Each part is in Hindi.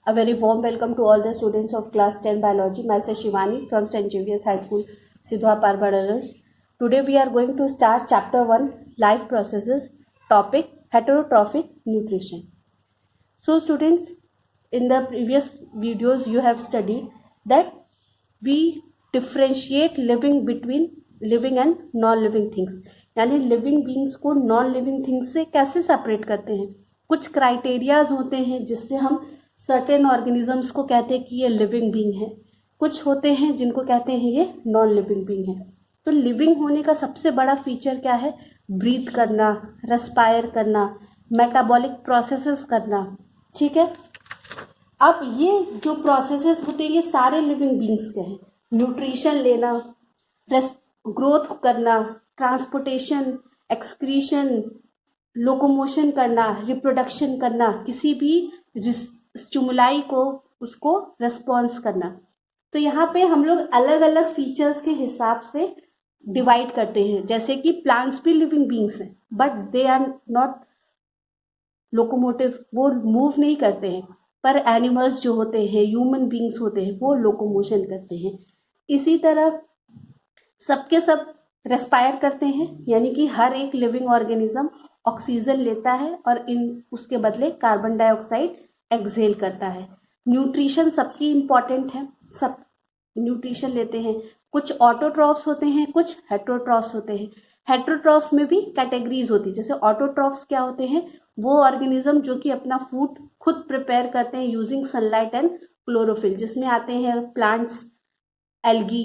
A very warm welcome to all the students of class 10 biology. Myself Shivani from St. Xavier's High School, Sidhwa Parvadaras. Today we are going to start chapter 1 life processes, topic heterotrophic nutrition. So students, in the previous videos you have studied that we differentiate living between living and non living things, यानी लिविंग बींग्स को नॉन लिविंग थिंग्स से कैसे सेपरेट करते हैं. कुछ क्राइटेरियाज होते हैं जिससे हम सर्टेन ऑर्गेनिजम्स को कहते हैं कि ये लिविंग बींग है, कुछ होते हैं जिनको कहते हैं ये नॉन लिविंग बींग है. तो लिविंग होने का सबसे बड़ा फीचर क्या है? ब्रीथ करना, रेस्पायर करना, मेटाबॉलिक प्रोसेसेस करना. ठीक है, अब ये जो प्रोसेसेस होते हैं ये सारे लिविंग बींग्स के हैं. न्यूट्रिशन लेना, ग्रोथ करना, ट्रांसपोर्टेशन, एक्सक्रीशन, लोकोमोशन करना, रिप्रोडक्शन करना, किसी भी स्टिमुलाई को उसको रेस्पॉन्स करना. तो यहाँ पे हम लोग अलग अलग फीचर्स के हिसाब से डिवाइड करते हैं. जैसे कि प्लांट्स भी लिविंग बींग्स हैं but they are not locomotive, वो मूव नहीं करते हैं. पर एनिमल्स जो होते हैं, ह्यूमन बींग्स होते हैं, वो लोकोमोशन करते हैं. इसी तरह सबके सब रेस्पायर करते हैं, यानी कि हर एक लिविंग ऑर्गेनिज्म ऑक्सीजन लेता है और उसके बदले कार्बन डाइऑक्साइड एक्सहेल करता है. न्यूट्रिशन सबकी इम्पॉर्टेंट है, सब न्यूट्रिशन लेते हैं. कुछ ऑटोट्रॉफ्स होते हैं, कुछ हेटरोट्रॉफ्स होते हैं. हेटरोट्रॉफ्स में भी कैटेगरीज होती है. जैसे ऑटोट्रॉफ्स क्या होते हैं? वो ऑर्गेनिज्म जो कि अपना फूड खुद प्रिपेयर करते हैं यूजिंग सनलाइट एंड क्लोरोफिल, जिसमें आते हैं प्लांट्स, एल्गी.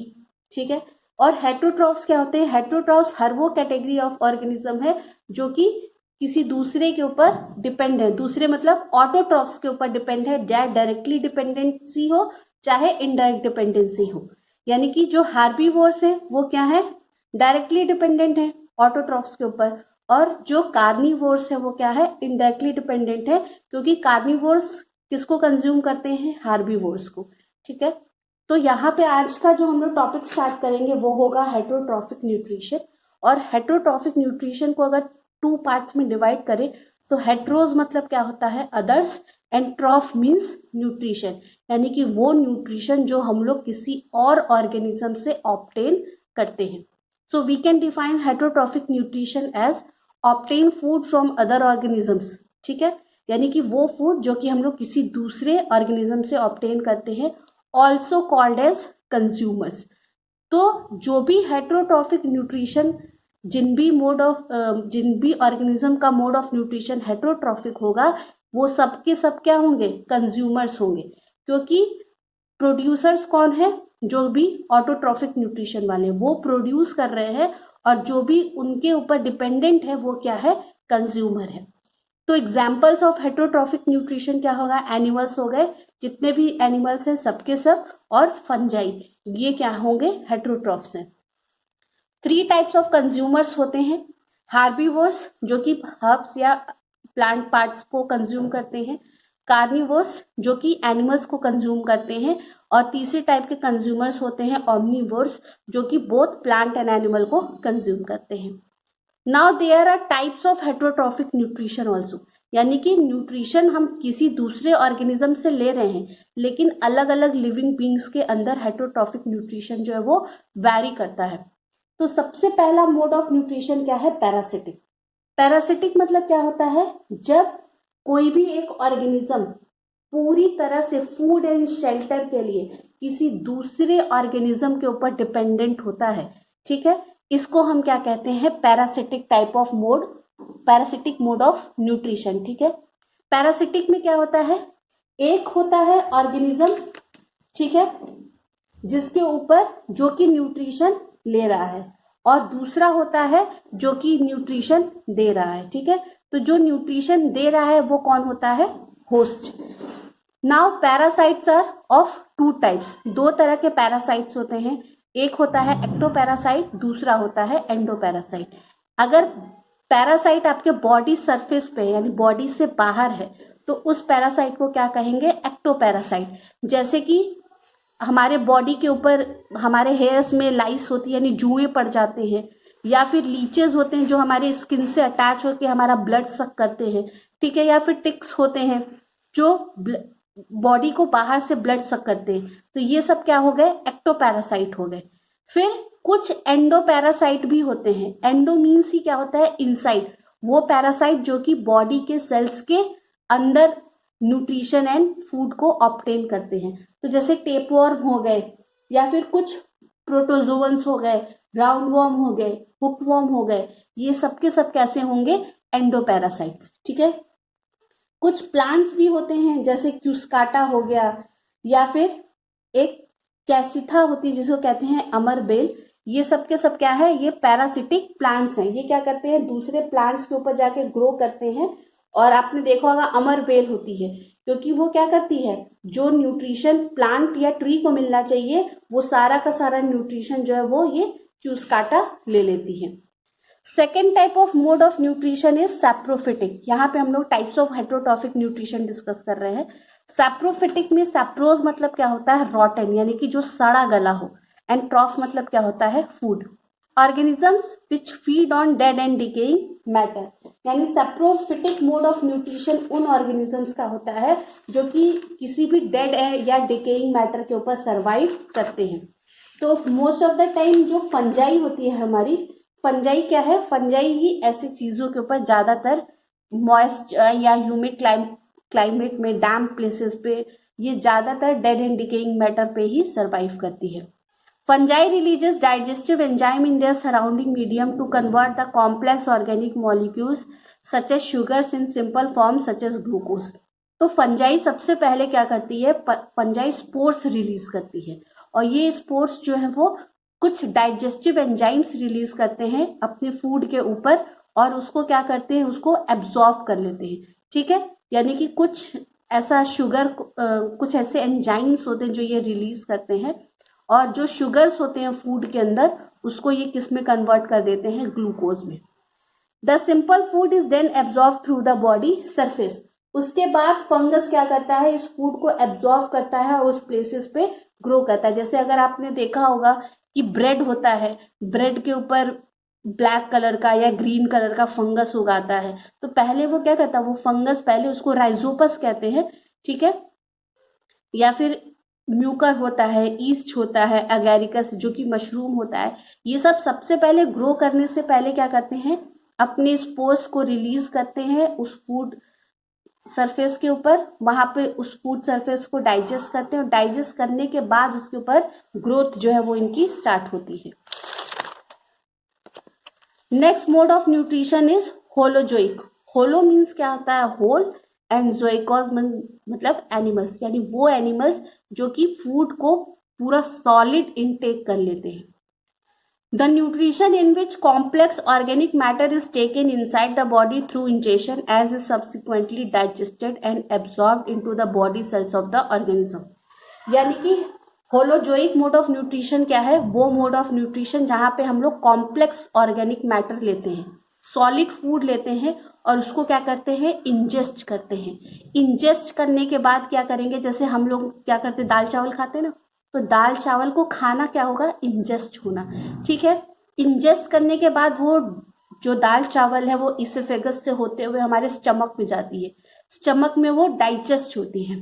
ठीक है, और हेटरोट्रॉफ्स क्या होते हैं? हेटरोट्रॉफ्स हर वो कैटेगरी ऑफ ऑर्गेनिज्म है जो कि किसी दूसरे के ऊपर डिपेंड है. दूसरे मतलब ऑटोट्रॉफ्स के ऊपर डिपेंड है, चाहे डायरेक्टली डिपेंडेंसी हो चाहे इनडायरेक्ट डिपेंडेंसी हो. यानी कि जो हार्बीवोर्स है वो क्या है? डायरेक्टली डिपेंडेंट है ऑटोट्रॉफ्स के ऊपर, और जो कार्निवोर्स है वो क्या है? इनडायरेक्टली डिपेंडेंट है, क्योंकि कार्निवोर्स किसको कंज्यूम करते हैं? हार्बीवोर्स को. ठीक है, तो यहाँ पे आज का जो हम लोग टॉपिक स्टार्ट करेंगे वो होगा हेटरोट्रॉफिक न्यूट्रिशन. और हेटरोट्रॉफिक न्यूट्रिशन को अगर 2 पार्ट्स में डिवाइड करें तो हेट्रोज मतलब क्या होता है? अदर्स, एंड ट्रॉफ मीन्स न्यूट्रिशन, यानी कि वो न्यूट्रिशन जो हम लोग किसी और ऑर्गेनिज्म से ऑब्टेन करते हैं. So we can define heterotrophic nutrition as obtain food from other organisms. ठीक है, यानी कि वो फूड जो कि हम लोग किसी दूसरे ऑर्गेनिज्म से ऑब्टेन करते हैं, ऑल्सो कॉल्ड एज कंज्यूमर्स. तो जो भी हेटरोट्रॉफिक न्यूट्रिशन, जिन भी ऑर्गेनिज्म का मोड ऑफ न्यूट्रिशन हेटरोट्रॉफिक होगा, वो सब के सब क्या होंगे? कंज्यूमर्स होंगे. क्योंकि प्रोड्यूसर्स कौन है? जो भी ऑटोट्रॉफिक न्यूट्रिशन वाले, वो प्रोड्यूस कर रहे हैं, और जो भी उनके ऊपर डिपेंडेंट है वो क्या है? कंज्यूमर है. तो एग्जाम्पल्स ऑफ हेटरोट्रॉफिक न्यूट्रिशन क्या होगा? एनिमल्स हो गए, जितने भी एनिमल्स हैं सबके सब, और फंजाई, ये क्या होंगे? हेटरोट्रॉफ्स हैं. 3 टाइप्स ऑफ कंज्यूमर्स होते हैं. हार्बीवोर्स जो कि हर्ब्स या प्लांट पार्ट्स को कंज्यूम करते हैं. कार्निवोर्स जो कि एनिमल्स को कंज्यूम करते हैं. और तीसरे टाइप के कंज्यूमर्स होते हैं ओमनीवोर्स, जो कि बोथ प्लांट एंड एनिमल को कंज्यूम करते हैं. Now there are types of heterotrophic nutrition also, यानी कि न्यूट्रिशन हम किसी दूसरे ऑर्गेनिज्म से ले रहे हैं, लेकिन अलग अलग लिविंग बींग्स के अंदर हेटरोट्रॉफिक न्यूट्रिशन जो है वो वैरी करता है. तो सबसे पहला मोड ऑफ न्यूट्रिशन क्या है? पैरासिटिक. पैरासिटिक मतलब क्या होता है? जब कोई भी एक ऑर्गेनिज्म पूरी तरह से फूड एंड शेल्टर के लिए किसी दूसरे ऑर्गेनिज्म के ऊपर डिपेंडेंट होता है. ठीक है, इसको हम क्या कहते हैं? Parasitic type of mode, parasitic mode of nutrition. ठीक है, पैरासिटिक में क्या होता है? एक होता है ऑर्गेनिज्म, ठीक है, जिसके ऊपर जो कि न्यूट्रिशन ले रहा है, और दूसरा होता है जो कि न्यूट्रिशन दे रहा है. ठीक है, तो जो न्यूट्रिशन दे रहा है वो कौन होता है? Host. Now parasites are of 2 types. 2 तरह के पैरासाइट्स होते हैं. एक होता है एक्टोपैरासाइट, दूसरा होता है एंडोपैरासाइट. अगर पैरासाइट आपके बॉडी सरफेस पे यानी बॉडी से बाहर है तो उस पैरासाइट को क्या कहेंगे? एक्टोपैरासाइट. जैसे कि हमारे बॉडी के ऊपर हमारे हेयर्स में लाइस होती है, यानी जुएं पड़ जाते हैं, या फिर लीचेस होते हैं जो हमारे स्किन से अटैच होकर हमारा ब्लड सक करते हैं. ठीक है, या फिर टिक्स होते हैं जो बॉडी को बाहर से ब्लड सक करते हैं, तो ये सब क्या हो गए, एक्टोपैरासाइट हो गए। फिर कुछ एंडोपैरासाइट भी होते हैं। एंडो मीन्स ही क्या होता है, इनसाइड, वो पैरासाइट जो कि बॉडी के सेल्स के अंदर न्यूट्रिशन एंड फूड को ऑब्टेन करते हैं। तो जैसे टेपवर्म हो गए, या फिर कुछ प्रोटोजोअन्स हो गए, राउंड वर्म हो गए, हुकवर्म हो गए, ये सब के सब कैसे होंगे, एंडोपैरासाइट्स। ठीक है। कुछ प्लांट्स भी होते हैं जैसे क्यूस्काटा हो गया, या फिर एक कैसिथा होती है जिसको कहते हैं अमरबेल। ये सब के सब क्या है, ये पैरासिटिक प्लांट्स हैं। ये क्या करते हैं, दूसरे प्लांट्स के ऊपर जाके ग्रो करते हैं। और आपने देखा होगा अमरबेल होती है, क्योंकि वो क्या करती है, जो न्यूट्रिशन प्लांट या ट्री को मिलना चाहिए वो सारा का सारा न्यूट्रिशन जो है वो ये क्यूस्काटा ले लेती है। Second type of mode of nutrition is saprophytic. यहाँ पे हम लोग types of heterotrophic nutrition discuss कर रहे हैं। सैप्रोफिटिक में सैप्रोज मतलब क्या होता है, रॉटन, यानी कि जो सड़ा गला हो, एंड ट्रॉफ मतलब क्या होता है, food. Organisms which feed on dead and decaying matter, यानी सैप्रोफिटिक मोड ऑफ न्यूट्रिशन उन ऑर्गेनिजम्स का होता है जो कि किसी भी डेड या डिकेइंग मैटर के ऊपर सर्वाइव करते हैं। तो मोस्ट ऑफ द टाइम जो फंजाई होती है हमारी, फंजाई क्या है, फंजाई ही ऐसी चीजों के ऊपर ज्यादातर मॉइस्ट या ह्यूमिड क्लाइमेट में, डैम्प प्लेसेस पे, ये ज्यादातर डेड एंड डिकेइंग मैटर पे ही सर्वाइव करती है। Fungi releases digestive enzyme in their surrounding medium to convert the complex organic molecules such as sugars in simple forms such as glucose. तो फंजाई सबसे पहले क्या करती है, फंजाई स्पोर्स रिलीज करती है, और ये स्पोर्स जो है वो कुछ डाइजेस्टिव एंजाइम्स रिलीज करते हैं अपने फूड के ऊपर, और उसको क्या करते हैं, उसको एब्जॉर्ब कर लेते हैं। ठीक है, यानी कि कुछ ऐसा शुगर, कुछ ऐसे एंजाइम्स होते हैं जो ये रिलीज करते हैं, और जो शुगर्स होते हैं फूड के अंदर उसको ये किस में कन्वर्ट कर देते हैं, ग्लूकोज में। The simple food is then absorb through the body surface. उसके बाद फंगस क्या करता है, इस फूड को एब्जॉर्ब करता है और उस प्लेसेस पे ग्रो करता है। जैसे अगर आपने देखा होगा कि ब्रेड होता है, ब्रेड के ऊपर ब्लैक कलर का या ग्रीन कलर का फंगस उगाता है, तो पहले वो क्या करता है, वो फंगस पहले उसको राइजोपस कहते हैं। ठीक है, या फिर म्यूकर होता है, ईस्ट होता है, एगेरिकस जो कि मशरूम होता है, ये सब सबसे पहले ग्रो करने से पहले क्या करते हैं, अपने स्पोर्स को रिलीज करते हैं उस फूड सरफेस के ऊपर, वहां पे उस फूड सरफेस को डाइजेस्ट करते हैं, और डाइजेस्ट करने के बाद उसके ऊपर ग्रोथ जो है वो इनकी स्टार्ट होती है। Next mode of nutrition is holozoic. Holo means क्या होता है, होल, एंड जोइकोस मतलब एनिमल्स, यानी वो एनिमल्स जो कि फूड को पूरा सॉलिड इनटेक कर लेते हैं। The nutrition in which complex organic matter is taken inside the body through ingestion as is subsequently digested and absorbed into the body cells of the organism. यानी कि होलोजोइक मोड ऑफ न्यूट्रिशन क्या है, वो मोड ऑफ न्यूट्रिशन जहां पे हम लोग कॉम्प्लेक्स ऑर्गेनिक मैटर लेते हैं, सॉलिड फूड लेते हैं और उसको क्या करते हैं, इंजेस्ट करते हैं। इंजेस्ट करने के बाद क्या करेंगे, जैसे हम लोग क्या करते हैं, दाल चावल खाते हैं ना, तो दाल चावल को खाना क्या होगा, इंजेस्ट होना। ठीक है, इंजेस्ट करने के बाद वो जो दाल चावल है वो इसोफेगस से होते हुए हमारे स्टमक में जाती है, स्टमक में वो डाइजेस्ट होती है।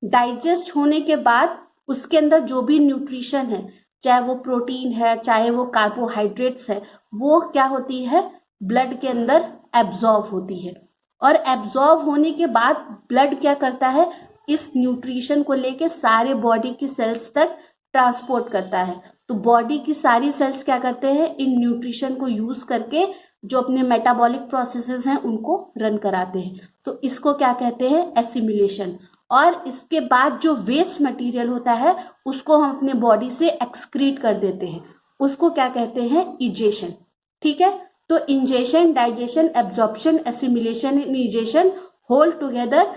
डाइजेस्ट होने के बाद उसके अंदर जो भी न्यूट्रिशन है, चाहे वो प्रोटीन है, चाहे वो कार्बोहाइड्रेट्स है, वो क्या होती है, ब्लड के अंदर एब्जॉर्ब होती है। और एब्जॉर्ब होने के बाद ब्लड क्या करता है, इस न्यूट्रिशन को लेके सारे बॉडी की सेल्स तक ट्रांसपोर्ट करता है। तो बॉडी की सारी सेल्स क्या करते हैं, इन न्यूट्रिशन को यूज करके जो अपने मेटाबॉलिक प्रोसेसेस हैं उनको रन कराते हैं। तो इसको क्या कहते हैं, एसिमिलेशन। और इसके बाद जो वेस्ट मटेरियल होता है उसको हम अपने बॉडी से एक्सक्रीट कर देते हैं, उसको क्या कहते हैं, इजेशन। ठीक है, तो ingestion, digestion, absorption, assimilation and egestion whole together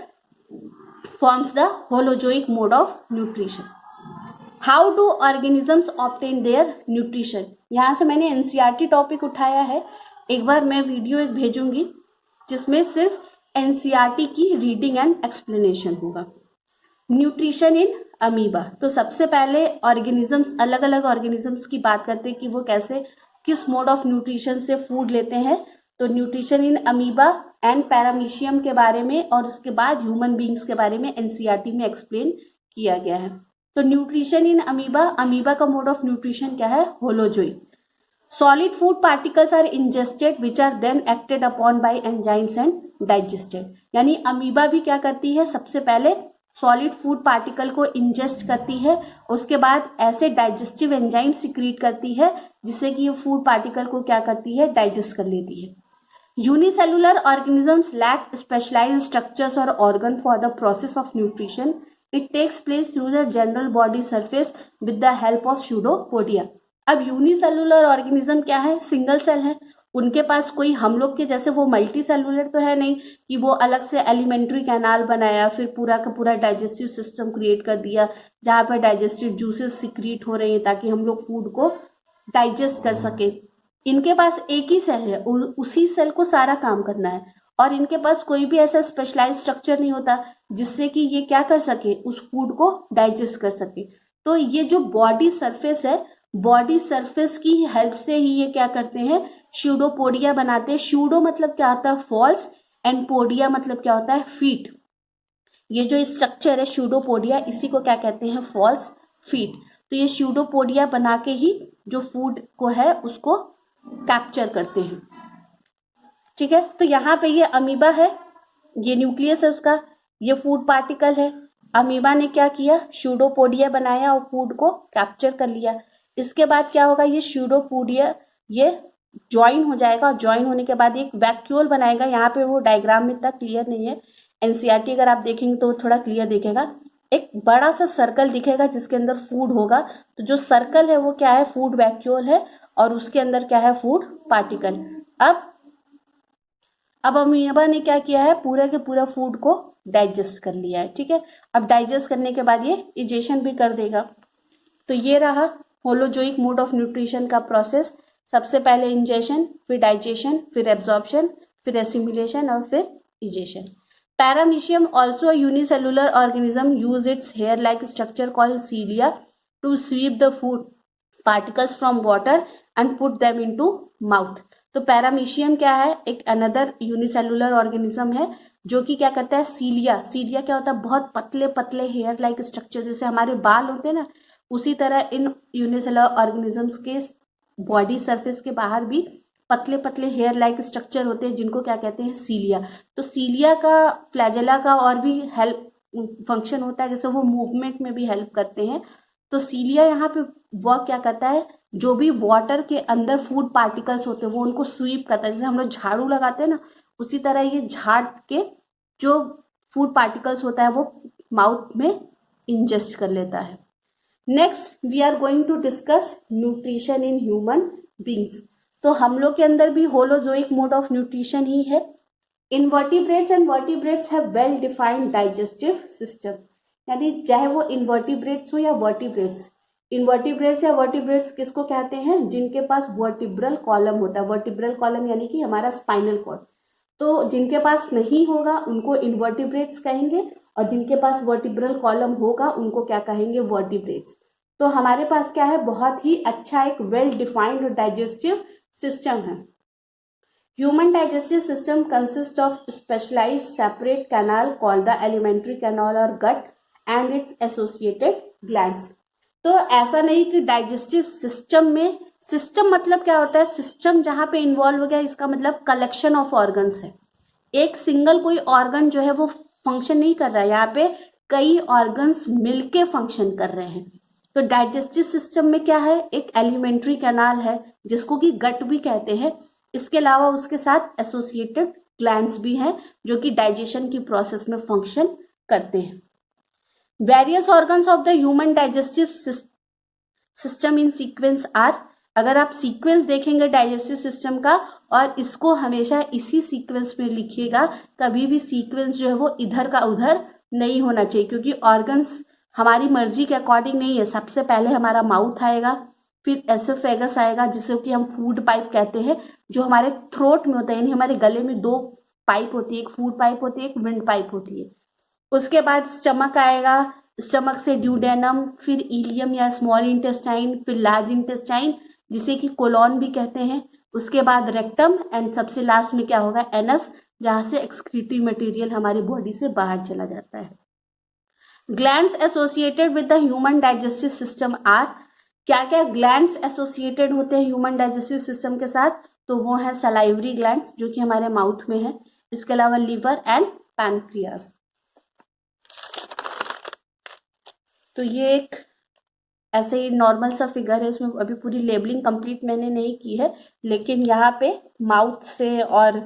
forms the holozoic mode of nutrition. How do organisms obtain their nutrition. यहाँ से मैंने एनसीईआरटी टॉपिक उठाया है, एक बार मैं वीडियो एक भेजूंगी जिसमें सिर्फ एनसीईआरटी की रीडिंग एंड एक्सप्लेनेशन होगा। न्यूट्रिशन इन अमीबा, तो सबसे पहले ऑर्गेनिजम्स, अलग अलग ऑर्गेनिजम्स की बात करते हैं कि वो कैसे, किस मोड ऑफ न्यूट्रिशन से फूड लेते हैं। तो nutrition in amoeba and paramecium के बारे में और उसके बाद ह्यूमन बींग्स के बारे में एनसीईआरटी में एक्सप्लेन किया गया है। तो न्यूट्रिशन इन अमीबा, अमीबा का मोड ऑफ न्यूट्रिशन क्या है? Holozoic. Solid food particles are ingested which are then acted upon by enzymes and digested. यानी अमीबा भी क्या करती है? सबसे पहले सॉलिड फूड पार्टिकल को इंजेस्ट करती है, उसके बाद ऐसे डाइजेस्टिव एंजाइम सिक्रीट करती है जिससे कि ये फूड पार्टिकल को क्या करती है? डाइजेस्ट कर लेती है। Unicellular organisms lack specialised structures और organ for the process of nutrition. It takes place through the general body surface with the help of pseudopodia. अब यूनिसेलुलर ऑर्गेनिज्म क्या है? सिंगल सेल है, उनके पास कोई हम लोग के जैसे वो मल्टी सेलुलर तो है नहीं कि वो अलग से एलिमेंट्री कैनाल बनाया फिर पूरा का पूरा डाइजेस्टिव सिस्टम क्रिएट कर दिया जहाँ पर डाइजेस्टिव जूसेस सिक्रीट हो रहे हैं ताकि हम लोग फूड को डाइजेस्ट कर सके। इनके पास एक ही सेल है, उसी सेल को सारा काम करना है और इनके पास कोई भी ऐसा स्पेशलाइज स्ट्रक्चर नहीं होता जिससे कि ये क्या कर सके? उस फूड को डाइजेस्ट कर सके। तो ये जो बॉडी सरफेस है, बॉडी सरफेस की हेल्प से ही ये क्या करते हैं? स्यूडोपोडिया बनाते हैं। स्यूडो मतलब क्या होता है? फॉल्स, एंड पोडिया मतलब क्या होता है? फीट। ये जो स्ट्रक्चर है स्यूडोपोडिया, इसी को क्या कहते हैं? False feet. तो ये स्यूडोपोडिया बना के ही जो फूड को है उसको कैप्चर करते हैं। ठीक है, तो यहाँ पे ये अमीबा है, ये न्यूक्लियस है उसका, ये फूड पार्टिकल है। अमीबा ने क्या किया? स्यूडोपोडिया बनाया और फूड को कैप्चर कर लिया। इसके बाद क्या होगा? ये स्यूडोपोडिया ये ज्वाइन हो जाएगा और ज्वाइन होने के बाद एक वैक्यूल बनाएगा। यहाँ पे वो डायग्राम में इतना क्लियर नहीं है, एनसीईआरटी अगर आप देखेंगे तो थोड़ा क्लियर दिखेगा। एक बड़ा सा सर्कल दिखेगा जिसके अंदर फूड होगा, तो जो सर्कल है वो क्या है? फूड वैक्यूल है और उसके अंदर क्या है? Food particle. अब अमीबा ने क्या किया है? पूरा के पूरा फूड को डाइजेस्ट कर लिया है। ठीक है, अब डाइजेस्ट करने के बाद ये इजेशन भी कर देगा। तो ये रहा होलोजोइक मोड ऑफ न्यूट्रिशन का प्रोसेस। सबसे पहले इंजेशन, फिर डाइजेशन, फिर एब्जॉर्प्शन, फिर एसिमिलेशन और फिर egestion. Paramecium also a unicellular organism use its hair like structure called cilia to sweep the food particles from water and put them into mouth. तो पैरामीशियम क्या है? एक अनदर यूनिसेलुलर ऑर्गेनिज्म है जो कि क्या करता है? सीलिया। सीलिया क्या होता है? बहुत पतले पतले हेयर लाइक स्ट्रक्चर, जैसे हमारे बाल होते हैं ना, उसी तरह इन यूनिसेलुलर ऑर्गेनिजम्स के बॉडी सरफेस के बाहर भी पतले पतले हेयर लाइक स्ट्रक्चर होते हैं जिनको क्या कहते हैं? सीलिया। तो सीलिया का, फ्लैजेला का और भी हेल्प फंक्शन होता है, जैसे वो मूवमेंट में भी हेल्प करते हैं। तो सीलिया यहाँ पे वर्क क्या करता है? जो भी वाटर के अंदर फूड पार्टिकल्स होते हैं वो उनको स्वीप करता है। जैसे हम लोग झाड़ू लगाते हैं ना, उसी तरह ये झाड़ के जो फूड पार्टिकल्स होता है वो माउथ में इंजेस्ट कर लेता है। Next we are going to discuss nutrition in human beings. तो हम लोग के अंदर भी होलोजोइक मोड ऑफ न्यूट्रिशन ही है। Invertebrates and vertebrates have well defined digestive system. यानी चाहे वो इनवर्टिब्रेट्स हो या वर्टिब्रेट्स, इनवर्टिब्रेट्स या वर्टिब्रेट्स किसको कहते हैं? जिनके पास वर्टिब्रल कॉलम होता है। वर्टिब्रल कॉलम यानी कि हमारा स्पाइनल कॉर्ड। तो जिनके पास नहीं होगा उनको इनवर्टिब्रेट्स कहेंगे और जिनके पास वर्टिब्रल कॉलम होगा उनको क्या कहेंगे? वर्टिब्रेट्स। तो हमारे पास क्या है? बहुत ही अच्छा एक वेल डिफाइंड डाइजेस्टिव सिस्टम है। Human digestive system consist of specialised separate canal called the alimentary canal और gut and its associated glands. तो ऐसा नहीं कि डाइजेस्टिव सिस्टम में, सिस्टम मतलब क्या होता है? सिस्टम जहां पे इन्वॉल्व हो गया, इसका मतलब कलेक्शन ऑफ ऑर्गन्स है। एक सिंगल कोई ऑर्गन जो है वो फंक्शन नहीं कर रहा है, यहाँ पे कई ऑर्गन्स मिलके फंक्शन कर रहे हैं। तो डाइजेस्टिव सिस्टम में क्या है? एक एलिमेंट्री कैनाल है जिसको कि गट भी कहते हैं। इसके अलावा उसके साथ एसोसिएटेड ग्लैंड्स भी हैं जो कि डाइजेशन की प्रोसेस में फंक्शन करते हैं। Various organs of the human digestive system in sequence are. अगर आप सीक्वेंस देखेंगे डाइजेस्टिव सिस्टम का और इसको हमेशा इसी सीक्वेंस में लिखिएगा, कभी भी सीक्वेंस जो है वो इधर का उधर नहीं होना चाहिए, क्योंकि ऑर्गन्स हमारी मर्जी के अकॉर्डिंग नहीं है। सबसे पहले हमारा माउथ आएगा, फिर एसोफेगस आएगा जिसे कि हम फूड पाइप कहते हैं, जो हमारे थ्रोट में होता है, यानी हमारे गले में दो पाइप होती है, एक फूड पाइप होती है, एक विंड पाइप होती है। उसके बाद स्टमक आएगा, स्टमक से ड्यूडेनम, फिर इलियम या स्मॉल इंटेस्टाइन, फिर लार्ज इंटेस्टाइन जिसे कि कोलॉन भी कहते हैं, उसके बाद रेक्टम एंड सबसे लास्ट में क्या होगा, एनस, जहां से एक्सक्रीटरी मटेरियल हमारी बॉडी से बाहर चला जाता है। Glands associated with the human digestive system are, क्या क्या ग्लैंड्स एसोसिएटेड होते हैं ह्यूमन डाइजेस्टिव सिस्टम के साथ, तो वो है सलाइवरी ग्लैंड्स जो कि हमारे माउथ में है, इसके अलावा लीवर एंड पैनक्रियास। तो ये एक ऐसे ही नॉर्मल सा फिगर है, इसमें अभी पूरी लेबलिंग कंप्लीट मैंने नहीं की है, लेकिन यहाँ पे माउथ से और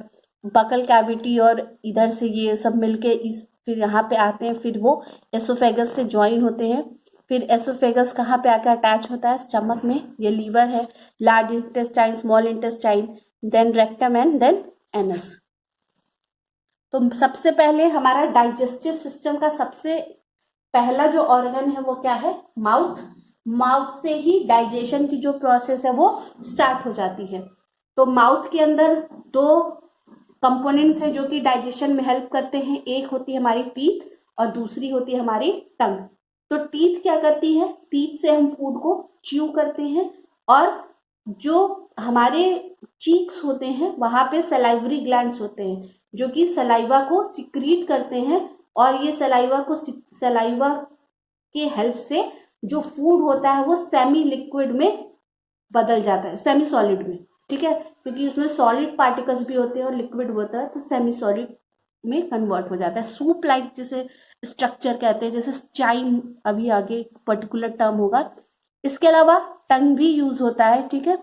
बकल कैविटी और इधर से ये सब मिलके इस फिर यहाँ पे आते हैं, फिर वो एसोफेगस से ज्वाइन होते हैं। फिर एसोफेगस कहाँ पे आकर अटैच होता है, स्टमक में, ये लीवर है, large intestine, small intestine, then rectum and then anus. तो सबसे पहले हमारा डाइजेस्टिव सिस्टम का सबसे पहला जो ऑर्गन है वो क्या है, माउथ। माउथ से ही डाइजेशन की जो प्रोसेस है वो स्टार्ट हो जाती है। तो माउथ के अंदर दो कंपोनेंट्स हैं जो कि डाइजेशन में हेल्प करते हैं, एक होती है हमारी टीथ और दूसरी होती है हमारी टंग। तो टीथ क्या करती है, टीथ से हम फूड को च्यू करते हैं, और जो हमारे चीक्स होते हैं वहां पे सलाइवरी ग्लैंड्स होते हैं जो कि सलाइवा को सिक्रीट करते हैं, और ये सलाइवा के हेल्प से जो फूड होता है वो सेमी लिक्विड में बदल जाता है, सेमी सॉलिड में, ठीक है, क्योंकि उसमें सॉलिड पार्टिकल्स भी होते हैं और लिक्विड होता है, तो सेमी सॉलिड में कन्वर्ट हो जाता है। सूप लाइक जैसे स्ट्रक्चर कहते हैं, जैसे चाइम, अभी आगे पर्टिकुलर टर्म होगा। इसके अलावा टंग भी यूज होता है, ठीक है।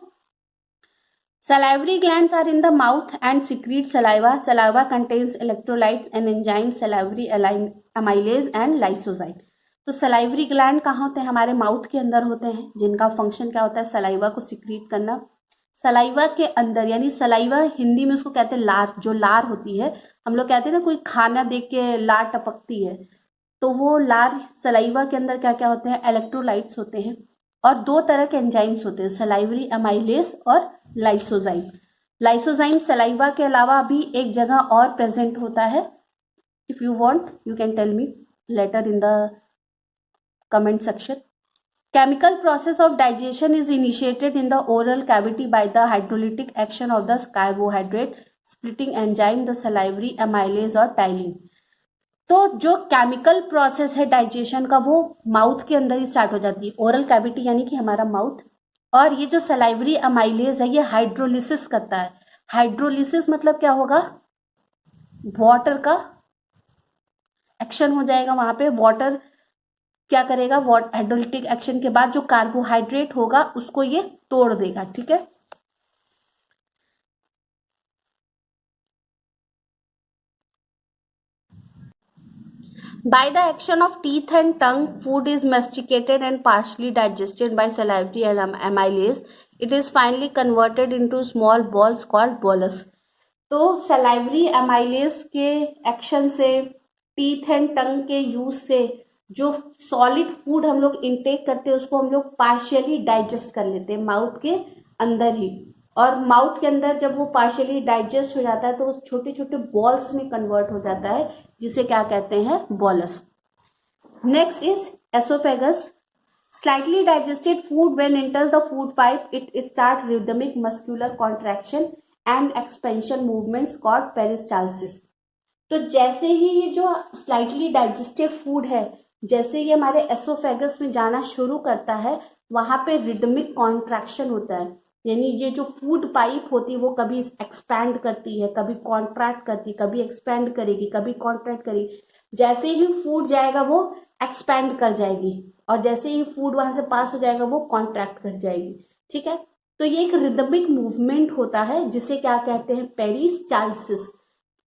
Salivary glands are in the mouth and secrete saliva. Saliva contains electrolytes and enzymes, salivary amylase and lysozyme. तो सलाइवरी ग्लैंड कहाँ होते हैं, हमारे माउथ के अंदर होते हैं, जिनका फंक्शन क्या होता है, सलाइवा को सिक्रीट करना। सलाइवा के अंदर, यानी सलाइवा हिंदी में उसको कहते हैं लार, जो लार होती है, हम लोग कहते हैं ना कोई खाना देख के लार टपकती है, तो वो लार सलाइवा के अंदर क्या क्या होते हैं, इलेक्ट्रोलाइट्स होते हैं, और दो तरह के एंजाइम्स होते हैं, सलाइवरी अमाइलेस और लाइसोजाइम। लाइसोजाइम सलाइवा के अलावा भी एक जगह और प्रेजेंट होता है। If you want you can tell me later in the comment section. Chemical process of digestion is initiated in the oral cavity by the hydrolytic action of the carbohydrate splitting enzyme, the salivary amylase और ptyalin। तो जो केमिकल प्रोसेस है डाइजेशन का वो माउथ के अंदर ही स्टार्ट हो जाती है, ओरल कैविटी यानी कि हमारा माउथ। और ये जो सलाइवरी अमाइलेज है ये हाइड्रोलिसिस करता है। हाइड्रोलिसिस मतलब क्या होगा, वाटर का एक्शन हो जाएगा वहां पे, वाटर क्या करेगा, हाइड्रोलिटिक एक्शन के बाद जो कार्बोहाइड्रेट होगा उसको ये तोड़ देगा, ठीक है। By the action of teeth and tongue, food is masticated and partially digested by salivary and amylase. It is finally converted into small balls called bolus. तो सलाइवरी अमाइलेज के एक्शन से, टीथ एंड टंग के यूज से जो सॉलिड फूड हम लोग इनटेक करते हैं उसको हम लोग पार्शियली डाइजेस्ट कर लेते हैं माउथ के अंदर ही, और माउथ के अंदर जब वो पार्शियली डाइजेस्ट हो जाता है तो वो छोटे छोटे बॉल्स में कन्वर्ट हो जाता है, जिसे क्या कहते हैं, bolus. Next is oesophagus. Slightly digested food when enters the food pipe, it start rhythmic muscular contraction and expansion movements called peristalsis. तो जैसे ही ये जो स्लाइटली डाइजेस्टेड फूड है, जैसे ये हमारे एसोफेगस में जाना शुरू करता है, वहां पे रिदमिक कॉन्ट्रैक्शन होता है, यानी ये जो फूड पाइप होती है वो कभी एक्सपैंड करती है, कभी कॉन्ट्रैक्ट करती है, कभी एक्सपैंड करेगी, कभी कॉन्ट्रैक्ट करेगी। जैसे ही फूड जाएगा वो एक्सपैंड कर जाएगी, और जैसे ही फूड वहां से पास हो जाएगा वो कॉन्ट्रैक्ट कर जाएगी, ठीक है। तो ये एक रिदमिक मूवमेंट होता है जिसे क्या कहते हैं, पेरिस्टाल्सिस।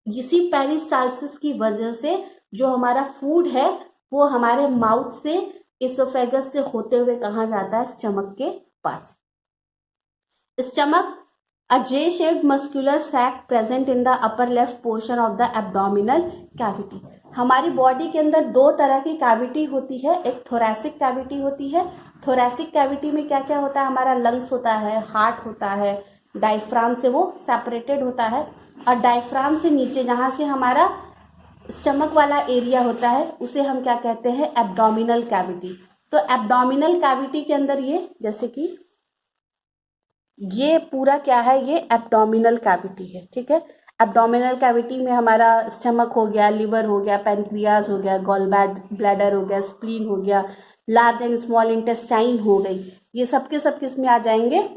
इसी पेरिस्टाल्सिस की वजह से जो हमारा फूड है वो हमारे माउथ से, एसोफेगस से होते हुए कहाँ जाता है, स्टमक के पास। Stomach, a J-shaped muscular sac present in the upper left portion of the abdominal cavity। हमारी बॉडी के अंदर दो तरह की कैविटी होती है, एक थोरैसिक कैविटी होती है। थोरैसिक कैविटी में क्या क्या होता है, हमारा लंग्स होता है, हार्ट होता है, डायफ्राम से वो सेपरेटेड होता है, और डायफ्राम से नीचे जहाँ से हमारा स्टमक वाला एरिया होता है उसे हम क्या कहते हैं, एब्डोमिनल कैविटी। तो एब्डोमिनल कैविटी के अंदर ये, जैसे कि ये पूरा क्या है, ये एब्डोमिनल कैविटी है, ठीक है। एब्डोमिनल कैविटी में हमारा स्टमक हो गया, लिवर हो गया, पैनक्रियाज हो गया, गॉल ब्लैडर हो गया, स्प्लीन हो गया, लार्ज एंड स्मॉल इंटेस्टाइन हो गई, ये सब के सब किस में आ जाएंगे,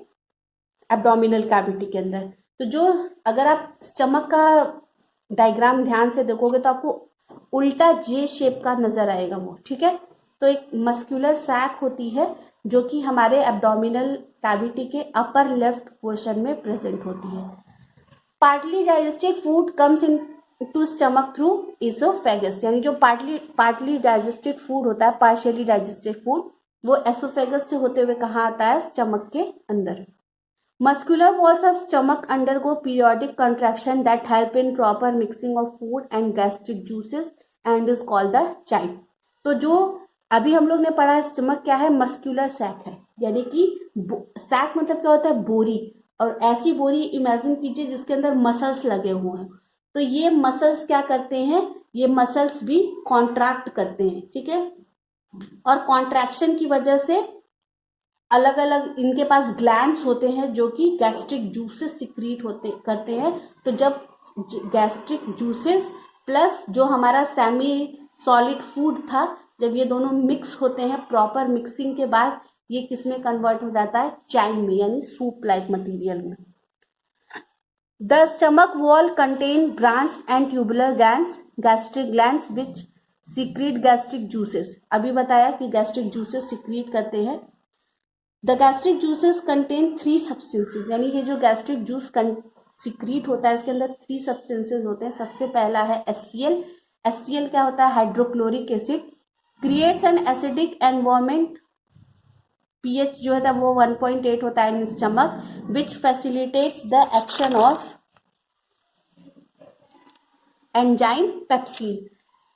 एब्डोमिनल कैविटी के अंदर। तो जो अगर आप स्टमक का डायग्राम ध्यान से देखोगे तो आपको उल्टा जे शेप का नजर आएगा वो, ठीक है। तो एक मस्कुलर सैक होती है जो कि हमारे एब्डोमिनल कैविटी के अपर लेफ्ट पोर्शन में प्रेजेंट होती है। Partly digested food comes in to stomach through oesophagus, यानी जो पार्टली डाइजेस्टेड फूड होता है, पार्शियली डाइजेस्टेड फूड, वो एसोफेगस से होते हुए कहाँ आता है, स्टमक के अंदर। Muscular walls of stomach undergo periodic contraction that help in proper mixing of food and gastric juices and is called the chyme। तो जो अभी हम लोग ने पढ़ा है स्टमक क्या है, मस्कुलर सैक है, यानी कि सैक मतलब क्या होता है, बोरी, और ऐसी बोरी इमेजिन कीजिए जिसके अंदर मसल्स लगे हुए हैं। तो ये मसल्स क्या करते हैं, ये मसल्स भी कॉन्ट्रैक्ट करते हैं, ठीक है। और कॉन्ट्रैक्शन की वजह से अलग अलग इनके पास ग्लैंड्स होते हैं जो कि गैस्ट्रिक जूसेस सिक्रीट करते हैं। तो जब गैस्ट्रिक जूसेस प्लस जो हमारा सेमी सॉलिड फूड था, जब ये दोनों मिक्स होते हैं प्रॉपर मिक्सिंग के बाद, ये किस में कन्वर्ट हो जाता है, चाइम में, यानी सूप लाइक मटेरियल में। The stomach wall contain branched and tubular glands, gastric glands which secrete gastric juices. अभी बताया कि गैस्ट्रिक जूसेस सिक्रीट करते हैं। The gastric juices contain 3 substances, यानी ये जो गैस्ट्रिक जूस सिक्रीट होता है इसके अंदर 3 सब्सटेंसेस होते हैं। सबसे पहला है HCl। HCl क्या होता है, hydrochloric acid, creates an acidic environment, pH जो है वो 1.8 होता है in stomach, which facilitates the action of enzyme pepsin.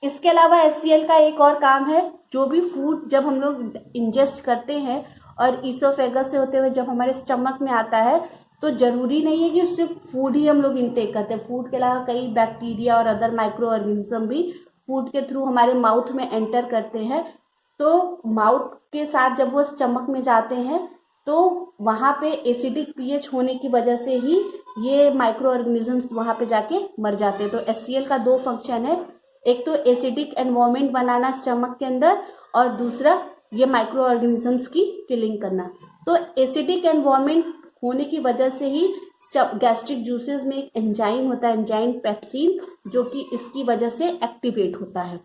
इसके अलावा HCl का एक और काम है, जो भी फूड जब हम लोग इंजेस्ट करते हैं और इसोफेगस से होते हुए जब हमारे स्टमक में आता है, तो जरूरी नहीं है कि सिर्फ फूड ही हम लोग इंटेक करते हैं। फूड के अलावा कई बैक्टीरिया और अदर माइक्रो ऑर्गेनिज्म भी फूड के थ्रू हमारे माउथ में एंटर करते हैं। तो माउथ के साथ जब वो स्टमक में जाते हैं तो वहाँ पे एसिडिक pH होने की वजह से ही ये माइक्रो ऑर्गेनिजम्स वहाँ पे जाके मर जाते हैं। तो HCl का 2 फंक्शन है, एक तो एसिडिक एनवायरमेंट बनाना स्टमक के अंदर, और दूसरा ये माइक्रो ऑर्गेनिजम्स की किलिंग करना। तो एसिडिक एनवायरमेंट होने की वजह से ही गैस्ट्रिक जूसेस में एक एंजाइम होता है, एंजाइम पेप्सिन, जो कि इसकी वजह से एक्टिवेट होता है।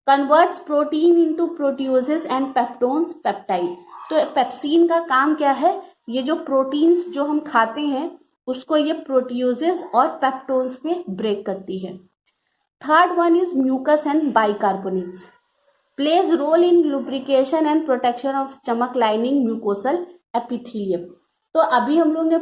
Converts protein into proteoses and peptones peptide. तो पेप्सिन का काम क्या है, ये जो प्रोटीन्स जो हम खाते हैं उसको ये प्रोटियोजेस और पेप्टोन्स में ब्रेक करती है। Third one is mucus and bicarbonates, plays role in lubrication and protection of stomach lining mucosal epithelium। तो अभी हम लोग ने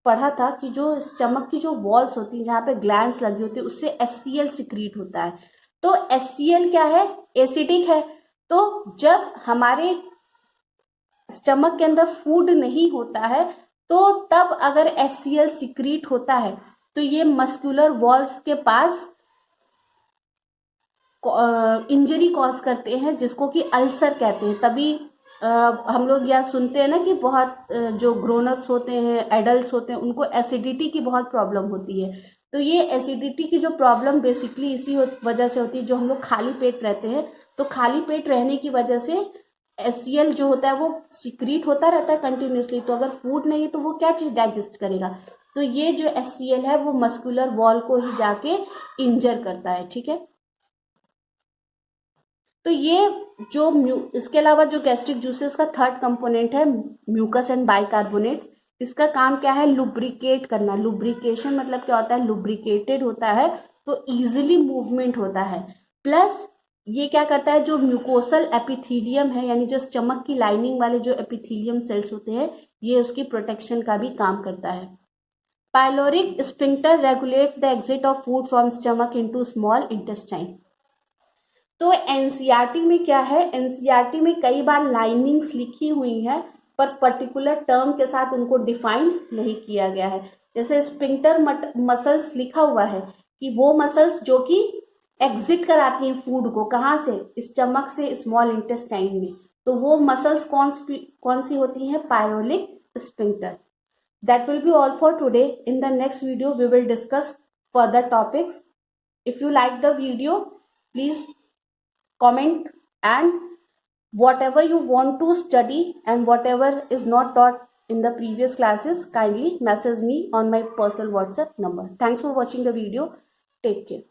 पढ़ा था कि जो स्टमक की जो वॉल्स होती हैं जहाँ पे ग्लैंड्स लगी होती है उससे HCl सिक्रीट होता है। तो HCl क्या है, एसिडिक है। तो जब हमारे स्टमक के अंदर फूड नहीं होता है तो तब अगर HCl सिक्रीट होता है तो ये मस्कुलर वॉल्स के पास इंजरी कॉज करते हैं, जिसको कि अल्सर कहते हैं। तभी हम लोग यह सुनते हैं ना कि बहुत जो ग्रोन अप्स होते हैं, एडल्ट्स होते हैं, उनको एसिडिटी की बहुत प्रॉब्लम होती है। तो ये एसिडिटी की जो प्रॉब्लम बेसिकली इसी वजह से होती है, जो हम लोग खाली पेट रहते हैं, तो खाली पेट रहने की वजह से HCl जो होता है वो सिक्रीट होता रहता है कंटिन्यूसली। तो अगर फूड नहीं तो वो क्या चीज़ डाइजेस्ट करेगा, तो ये जो HCl है वो मस्कुलर वॉल को ही जाके इंजर करता है, ठीक है। तो ये जो इसके अलावा जो गैस्ट्रिक जूसेस का थर्ड कंपोनेंट है म्यूकस एंड बाइकार्बोनेट्स, इसका काम क्या है, लुब्रिकेट करना। लुब्रिकेशन मतलब क्या होता है, लुब्रिकेटेड होता है तो इजीली मूवमेंट होता है। प्लस ये क्या करता है, जो म्यूकोसल एपिथीलियम है, यानी जो स्टमक की लाइनिंग वाले जो एपिथीलियम सेल्स होते हैं, ये उसकी प्रोटेक्शन का भी काम करता है। Pyloric sphincter regulates the exit of food from stomach into small intestine. तो एनसीईआरटी में क्या है, एनसीईआरटी में कई बार लाइनिंग्स लिखी हुई हैं पर पर्टिकुलर टर्म के साथ उनको डिफाइन नहीं किया गया है। जैसे स्फिंक्टर मसल्स लिखा हुआ है कि वो मसल्स जो कि एग्जिट कराती हैं फूड को, कहाँ से, स्टमक से स्मॉल इंटेस्टाइन में। तो वो मसल्स कौन सी होती हैं, pyloric sphincter. That will be all for today. In the next video, we will discuss further topics. If you like the video, please comment, and whatever you want to study and whatever is not taught in the previous classes, kindly message me on my personal WhatsApp number. Thanks for watching the video. Take care.